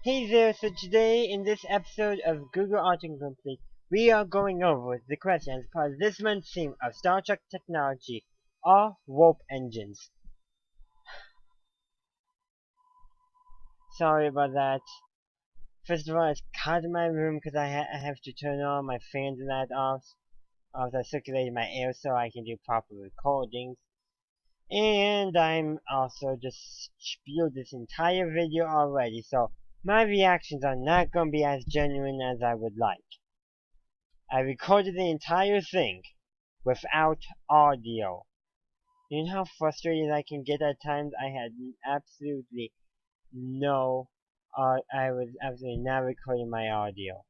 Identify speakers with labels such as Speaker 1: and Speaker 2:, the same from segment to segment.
Speaker 1: Hey there, so today in this episode of Google Autocomplete, we are going over the question as part of this month's theme of Star Trek technology, are warp engines. Sorry about that. First of all, it's cold in my room because I have to turn all my fans and that off. Also circulating my air so I can do proper recordings. And I'm also just spewed this entire video already, so my reactions are not going to be as genuine as I would like. I recorded the entire thing without audio. You know how frustrated I can get at times? I had absolutely no, I was absolutely not recording my audio.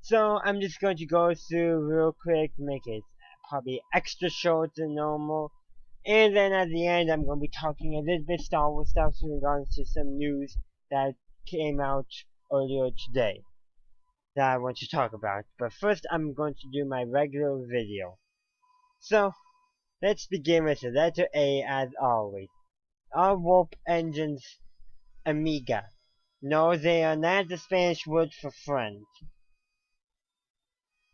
Speaker 1: So I'm just going to go through real quick, make it probably extra short than normal. And then at the end, I'm going to be talking a little bit Star Wars stuff in regards to some news that came out earlier today that I want to talk about. But first, I'm going to do my regular video. So, let's begin with the letter A as always. Are warp engines amiga? No, they are not the Spanish word for friend.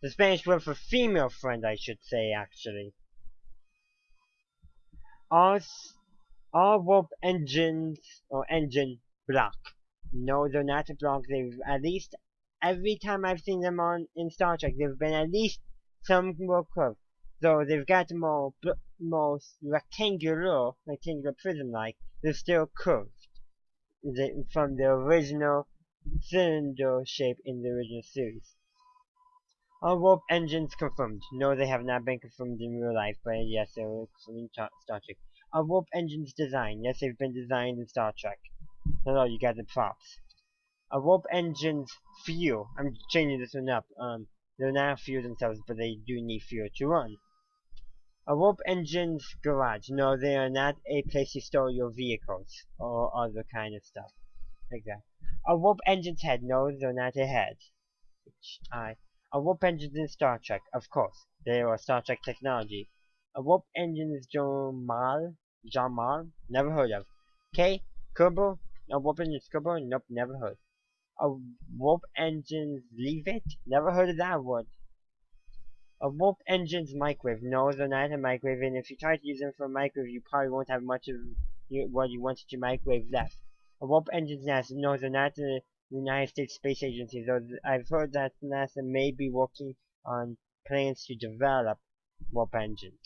Speaker 1: The Spanish word for female friend, I should say, actually. Are warp engines or engine block? No, they're not a block. They've at least every time I've seen them in Star Trek, they've been at least some more curved. Though they've got more rectangular prism-like, they're still curved from the original cylinder shape in the original series. Are warp engines confirmed? No, they have not been confirmed in real life, but yes, they were confirmed in Star Trek. Are warp engines designed? Yes, they've been designed in Star Trek. No, you got the props. Are warp engines fuel? I'm changing this one up. They're not fuel themselves, but they do need fuel to run. Are warp engines garage? No, they are not a place to store your vehicles or other kind of stuff like that. Are warp engines head? No, they're not a head. Are warp engines in Star Trek? Of course, they are Star Trek technology. A warp engine is Jamal? Never heard of. K? Kerbal? A warp engine is Kerbal? Nope, never heard. A warp engine's leave it? Never heard of that word. A warp engine's microwave? No, they're not a microwave, and if you try to use them for a microwave, you probably won't have much of what you wanted to microwave left. A warp engine's NASA? No, they're not the United States Space Agency, though I've heard that NASA may be working on plans to develop warp engines.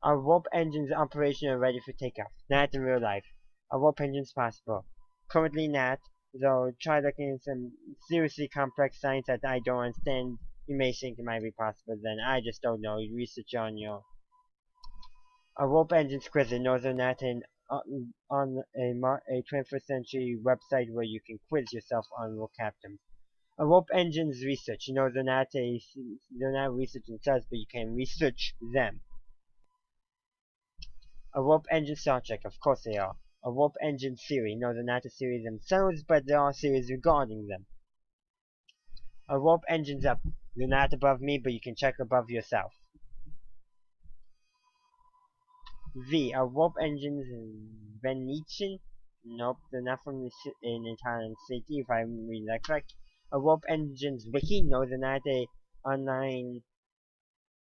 Speaker 1: Are warp engines operational and ready for takeoff? Not in real life. Are warp engines possible? Currently not, though try looking at some seriously complex science that I don't understand. You may think it might be possible, then I just don't know. You research on your... Are warp engines quizzes? No, they're not on a 21st century website where you can quiz yourself on warp captains. A warp engines research? No, they're not research themselves, but you can research them. A warp engine Star Trek? Of course they are. A warp engine theory? No, they're not a series themselves, but there are series regarding them. A warp engines up? They're not above me, but you can check above yourself. V. Are warp engines Venetian? Nope, they're not from an Italian city, if I'm reading that correct. Are warp engines wiki? No, they're not a online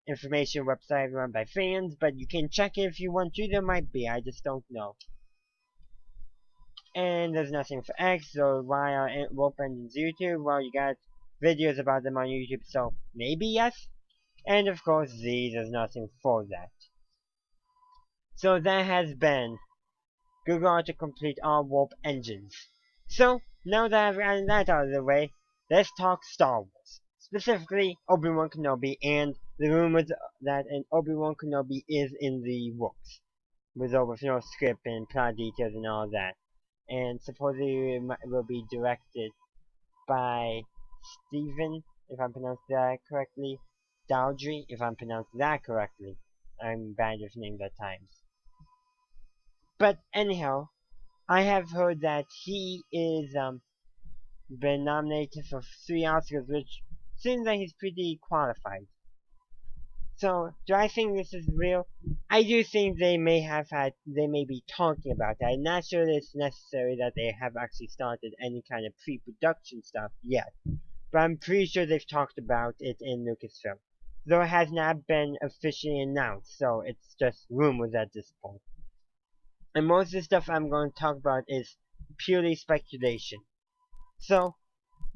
Speaker 1: information website run by fans, but you can check it if you want to. There might be, I just don't know. And there's nothing for X, so why are warp engines YouTube? Well, you got videos about them on YouTube, so maybe yes. And of course Z, there's nothing for that. So that has been Google Autocomplete on warp engines. So, now that I've gotten that out of the way, let's talk Star Wars. Specifically, Obi-Wan Kenobi and the rumors that an Obi-Wan Kenobi is in the works. With no script and plot details and all that. And supposedly it will be directed by Stephen, if I'm pronouncing that correctly. Dowdry, if I'm pronouncing that correctly. I'm bad with names at times. But anyhow, I have heard that he is been nominated for 3 Oscars, which seems like he's pretty qualified. So, do I think this is real? I do think they may be talking about that. I'm not sure that it's necessary that they have actually started any kind of pre-production stuff yet. But I'm pretty sure they've talked about it in Lucasfilm. Though it has not been officially announced, so it's just rumors at this point. And most of the stuff I'm going to talk about is purely speculation. So,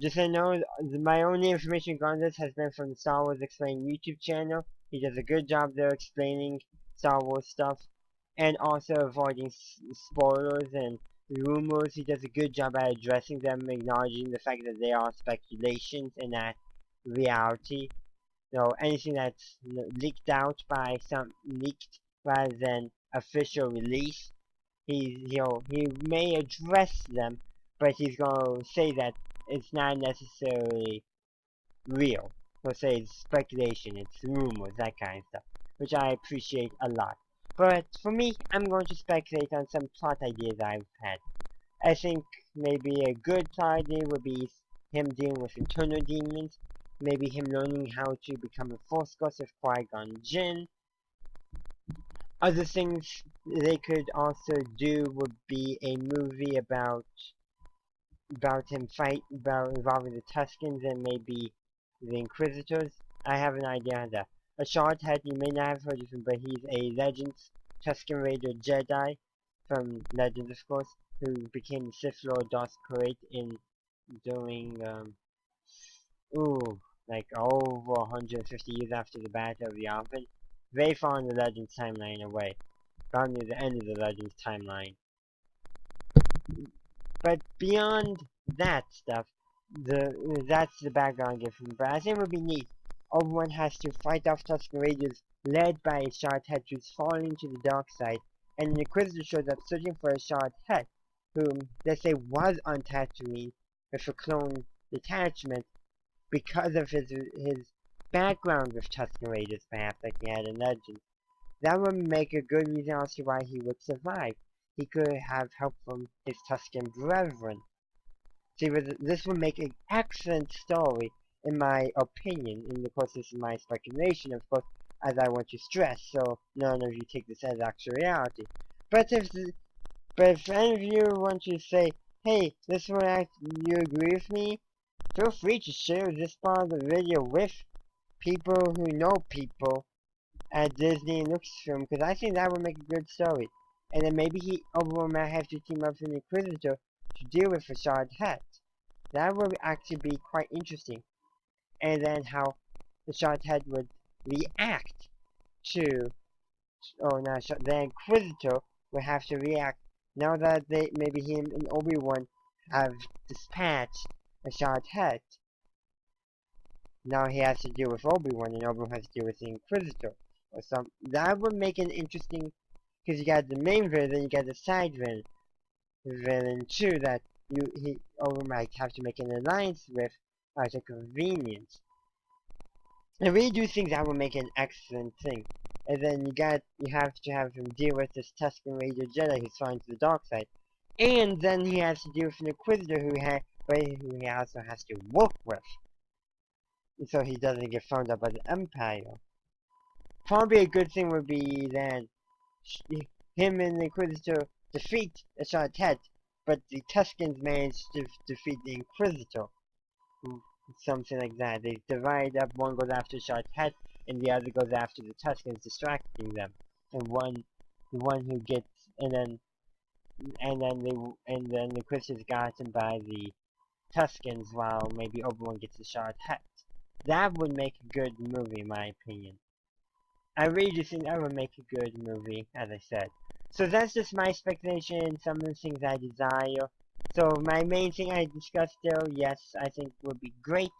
Speaker 1: just so you know, my only information regarding this has been from the Star Wars Explained YouTube channel. He does a good job there explaining Star Wars stuff and also avoiding spoilers and rumors. He does a good job at addressing them, acknowledging the fact that they are speculations and not reality. So anything that's leaked out by some leaked rather than official release, he may address them, but he's gonna say that it's not necessarily real. He'll say it's speculation, it's rumors, that kind of stuff, which I appreciate a lot. But for me, I'm going to speculate on some plot ideas I've had. I think maybe a good plot idea would be him dealing with internal demons, maybe him learning how to become a Force Ghost with Qui-Gon Jinn. Other things they could also do would be a movie about him involving the Tuscans and maybe the Inquisitors. I have an idea on that. A short head, you may not have heard of him, but he's a Legends Tusken Raider Jedi from Legends, of course, who became the Sith Lord Darth Krayt in during like over 150 years after the Battle of Yavin. Very far in the Legends timeline away, about near the end of the Legends timeline. But beyond that stuff, that's the background given. But I think it would be neat. Obi-Wan has to fight off Tusken Raiders led by a shard head who's falling to the dark side, and an Inquisitor shows up searching for a shard head, whom they say was on Tatooine with a clone detachment because of his background with Tusken Raiders, perhaps like he had in Legends. That would make a good reason as to why he would survive. He could have help from his Tusken brethren. See, this would make an excellent story, in my opinion. And of course, this is my speculation, of course, as I want to stress, so none of you take this as actual reality. But if any of you want to say, hey, this one you agree with me, feel free to share this part of the video with people who know people at Disney and Lucasfilm, because I think that would make a good story. And then maybe Obi-Wan might have to team up with an Inquisitor to deal with a shard hat. That would actually be quite interesting. And then how the shard head would react to, the Inquisitor would have to react now that maybe him and Obi-Wan have dispatched a shard head. Now he has to deal with Obi-Wan, and Obi-Wan has to deal with the Inquisitor. Or some. That would make an interesting, because you got the main villain, you got the side villain too, that Obi-Wan might have to make an alliance with out of convenience. I really do think that would make an excellent thing. And then you have to have him deal with this Tusken Raider Jedi who's falling to the dark side. And then he has to deal with an Inquisitor who he also has to work with. So he doesn't get found out by the Empire. Probably a good thing would be then him and the Inquisitor defeat the Shard Head, but the Tuscans manage to defeat the Inquisitor. Something like that. They divide up, one goes after Shard Head, and the other goes after the Tuscans, distracting them. And the one who gets, and then the Inquisitor's gotten by the Tuscans, while maybe Obi-Wan gets the Shard Head. That would make a good movie, in my opinion. I really do think that would make a good movie, as I said. So that's just my speculation, some of the things I desire. So my main thing I discussed still, yes, I think would be great.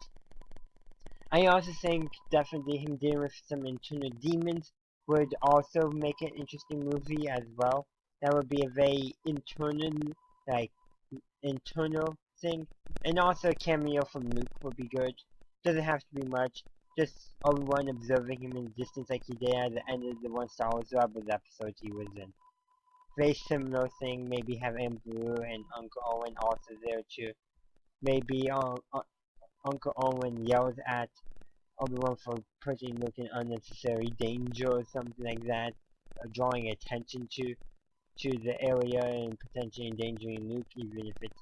Speaker 1: I also think definitely him dealing with some internal demons would also make an interesting movie as well. That would be a very internal thing. And also a cameo from Luke would be good. Doesn't have to be much. Just Obi-Wan observing him in the distance like he did at the end of the one Star Wars Rebels episode he was in. Very similar thing. Maybe have Amber and Uncle Owen also there too. Maybe Uncle Owen yells at Obi-Wan for putting Luke in unnecessary danger or something like that, drawing attention to the area and potentially endangering Luke, even if it's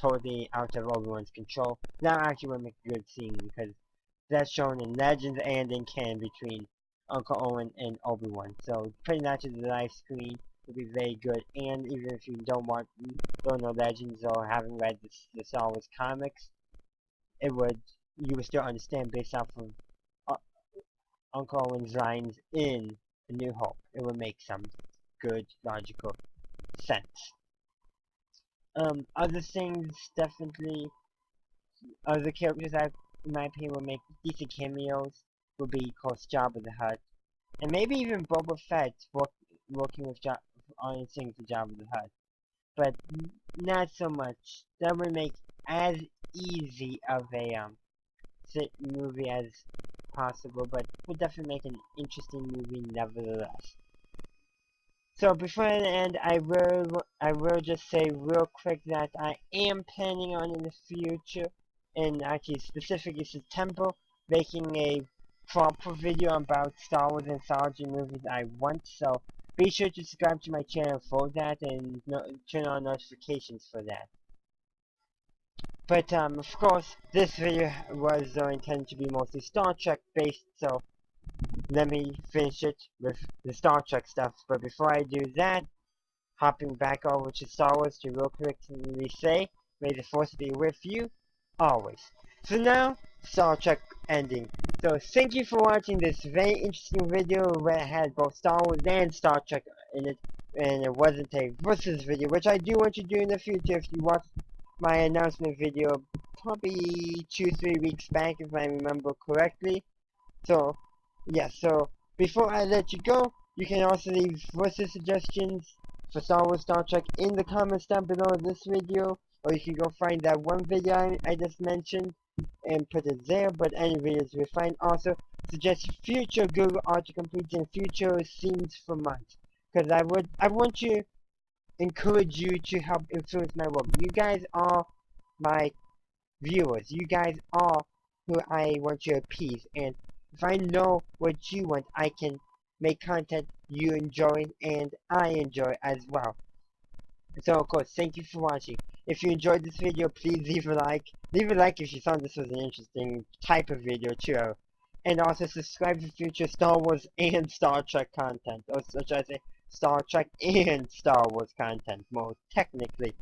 Speaker 1: totally out of Obi-Wan's control. That actually would make a good scene because that's shown in Legends and in canon between Uncle Owen and Obi-Wan. So putting that to the live screen would be very good. And even if you don't know Legends or haven't read the Star Wars comics, you would still understand based off of uh, Uncle Owen's lines in A New Hope. It would make some good logical sense. Other things definitely, other characters that in my opinion would make decent cameos would be, of course, Jabba the Hutt, and maybe even Boba Fett working with on things for Jabba the Hutt, but not so much. That would make as easy of a movie as possible, but would definitely make an interesting movie nevertheless. So before I end, I will just say real quick that I am planning on in the future, and actually specifically September, making a proper video about Star Wars anthology movies I want. So be sure to subscribe to my channel for that and turn on notifications for that. But of course, this video was intended to be mostly Star Trek based, so let me finish it with the Star Trek stuff. But before I do that, hopping back over to Star Wars to real quickly say, may the Force be with you, always. So now, Star Trek ending. So thank you for watching this very interesting video where it had both Star Wars and Star Trek in it, and it wasn't a versus video, which I do want to do in the future if you watch my announcement video probably 2-3 weeks back if I remember correctly. So, yeah, so before I let you go, you can also leave versus suggestions for Star Wars, Star Trek in the comments down below this video, or you can go find that one video I just mentioned and put it there, but any videos we find. Also, suggest future Google autocompletes and future scenes for months, because I want to encourage you to help influence my work. You guys are my viewers. You guys are who I want to appease, and if I know what you want, I can make content you enjoy and I enjoy as well. So of course, thank you for watching. If you enjoyed this video, please leave a like. Leave a like if you thought this was an interesting type of video too. And also subscribe for future Star Wars and Star Trek content. Or should I say Star Trek and Star Wars content, more technically.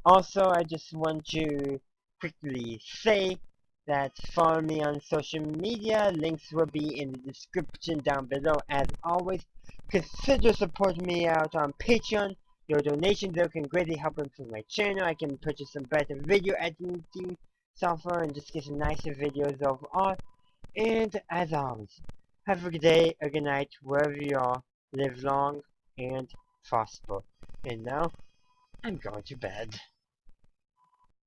Speaker 1: Also, I just want to quickly say that follow me on social media. Links will be in the description down below. As always, consider supporting me out on Patreon. Your donations there can greatly help improve my channel. I can purchase some better video editing software and just get some nicer videos overall. And as always, have a good day, a good night, wherever you are. Live long and prosper. And now, I'm going to bed.